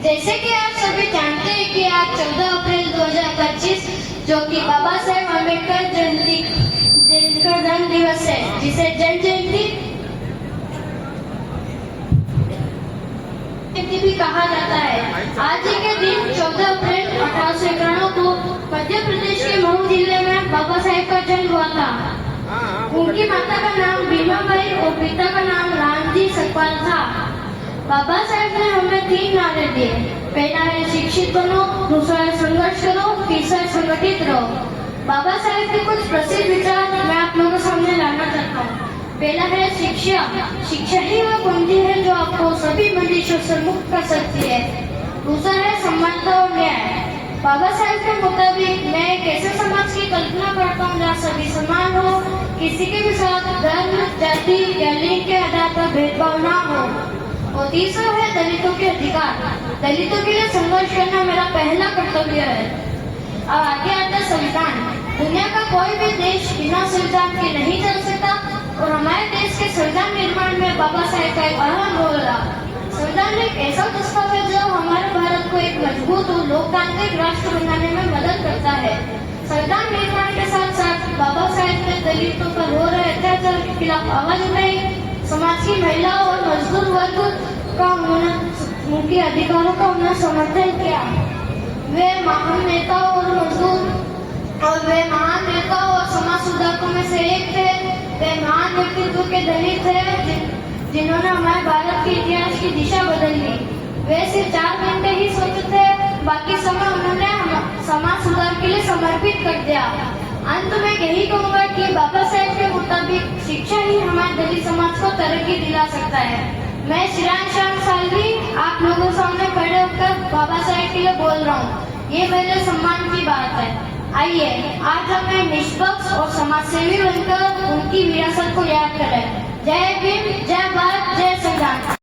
जैसे कि आप सभी जानते हैं कि आज 14 अप्रैल 2025 जो कि बाबा साहेब अम्बेडकर जन्म दिवस है, जिसे जन जयंती भी कहा जाता है। आज ही के दिन 14 अप्रैल 1891 को मध्य प्रदेश के मऊ जिले में बाबा साहेब का जन्म हुआ था। उनकी माता का नाम भीमाबाई और पिता का नाम रामजी सकपाल था। बाबा साहेब ने हमें 3 नारे दिए। पहला है शिक्षित बनो, दूसरा है संघर्ष करो, तीसरा है संगठित रहो। बाबा साहेब के कुछ प्रसिद्ध विचार मैं आप लोगों के सामने लाना चाहता हूँ। पहला है शिक्षा। शिक्षा ही वह कुंजी है जो आपको सभी बंदिशों से मुक्त कर सकती है। दूसरा है समानता और न्याय। बाबा साहेब के मुताबिक मैं एक ऐसे समाज की कल्पना करता हूँ जहाँ सभी समान हो, किसी के भी साथ धर्म, जाति या लिंग के आधार पर भेदभाव न हो। और तीसरा है दलितों के अधिकार। दलितों के लिए संघर्ष करना मेरा पहला कर्तव्य है। अब आगे आता है संविधान। दुनिया का कोई भी देश बिना संविधान के नहीं चल सकता और हमारे देश के संविधान निर्माण में बाबा साहेब का एक अहम रोल रहा। संविधान एक ऐसा दस्तावेज जो हमारे भारत को एक मजबूत और लोकतांत्रिक राष्ट्र बनाने में मदद करता है। संविधान निर्माण के साथ साथ बाबा साहेब ने दलितों पर हो रहे अत्याचार के खिलाफ आवाज उठाई। समाज की महिलाओं और मजदूर वर्ग का उनके अधिकारों का उन्हें समर्थन किया। वे महान नेताओं और समाज सुधारकों में से एक थे। वे महान व्यक्तित्व के धनी थे जिन्होंने हमारे भारत के इतिहास की दिशा बदल दी। वे सिर्फ 4 घंटे ही सोते थे, बाकी समय उन्होंने समाज सुधार के लिए समर्पित कर दिया। अंत में यही कहूँगा कि बाबा साहेब के मुताबिक शिक्षा ही हमारे दलित समाज को तरक्की दिला सकता है। मैं श्रीराम श्याम सालवी आप लोगों के सामने खड़े होकर बाबा साहेब के लिए बोल रहा हूँ। ये मेरे सम्मान की बात है। आइए आज हमें निष्पक्ष और समाजसेवी बनकर उनकी विरासत को याद करें। जय भीम, जय भारत, जय संविधान।